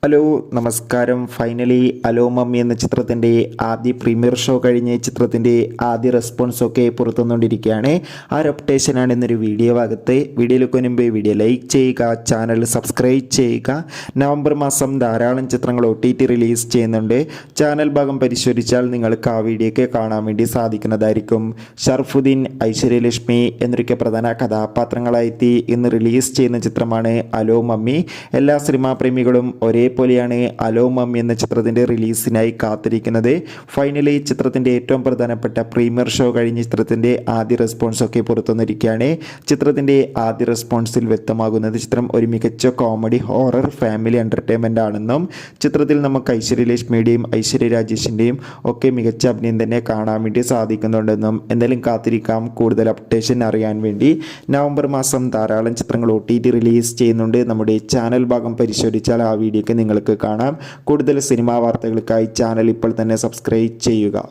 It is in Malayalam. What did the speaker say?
ഹലോ നമസ്കാരം. ഫൈനലി അലോ മമ്മി എന്ന ചിത്രത്തിൻ്റെ ആദ്യ പ്രീമിയർ ഷോ കഴിഞ്ഞ് ചിത്രത്തിൻ്റെ ആദ്യ റെസ്പോൺസൊക്കെ പുറത്തുവന്നുകൊണ്ടിരിക്കുകയാണ്. ആ ഒരു അപ്ഡേഷനാണ് ഇന്നൊരു വീഡിയോ ഭാഗത്ത്. വീഡിയോയിലേക്ക് മുൻപ് വീഡിയോ ലൈക്ക് ചെയ്യുക, ചാനൽ സബ്സ്ക്രൈബ് ചെയ്യുക. നവംബർ മാസം ധാരാളം ചിത്രങ്ങൾ OTT റിലീസ് ചെയ്യുന്നുണ്ട്. ചാനൽ ഭാഗം പരിശോധിച്ചാൽ നിങ്ങൾക്ക് ആ വീഡിയോയ്ക്ക് കാണാൻ വേണ്ടി സാധിക്കുന്നതായിരിക്കും. ഷർഫുദ്ദീൻ, ഐശ്വര്യലക്ഷ്മി എന്നൊക്കെ പ്രധാന കഥാപാത്രങ്ങളായെത്തി ഇന്ന് റിലീസ് ചെയ്യുന്ന ചിത്രമാണ് അലോ മമ്മി. എല്ലാ സിനിമാ പ്രേമികളും ഒരേപോലെയാണ് അലോ മമ്മി എന്ന ചിത്രത്തിൻ്റെ റിലീസിനായി കാത്തിരിക്കുന്നത്. ഫൈനലി ചിത്രത്തിൻ്റെ ഏറ്റവും പ്രധാനപ്പെട്ട പ്രീമിയർ ഷോ കഴിഞ്ഞ് ചിത്രത്തിൻ്റെ ആദ്യ റെസ്പോൺസൊക്കെ പുറത്തുവന്നിരിക്കുകയാണ്. ചിത്രത്തിൻ്റെ ആദ്യ റെസ്പോൺസിൽ വ്യക്തമാകുന്നത് ചിത്രം ഒരു മികച്ച കോമഡി ഹൊറർ ഫാമിലി എൻ്റർടൈൻമെൻ്റ് ആണെന്നും ചിത്രത്തിൽ നമുക്ക് ഐശ്വര്യലക്ഷ്മിയുടെയും ഐശ്വര്യ രാജേഷിൻ്റെയും ഒക്കെ മികച്ച അഭിനയം തന്നെ കാണാൻ വേണ്ടി സാധിക്കുന്നുണ്ടെന്നും എന്തായാലും കാത്തിരിക്കാം കൂടുതൽ അപ്ഡേഷൻ അറിയാൻ വേണ്ടി. നവംബർ മാസം ധാരാളം ചിത്രങ്ങൾ OTT റിലീസ് ചെയ്യുന്നുണ്ട്. നമ്മുടെ ചാനൽ ഭാഗം പരിശോധിച്ചാൽ ആ വീഡിയോയ്ക്ക് നിങ്ങൾക്ക് കാണാം. കൂടുതൽ സിനിമാ വാർത്തകൾക്കായി ചാനൽ ഇപ്പോൾ തന്നെ സബ്സ്ക്രൈബ് ചെയ്യുക.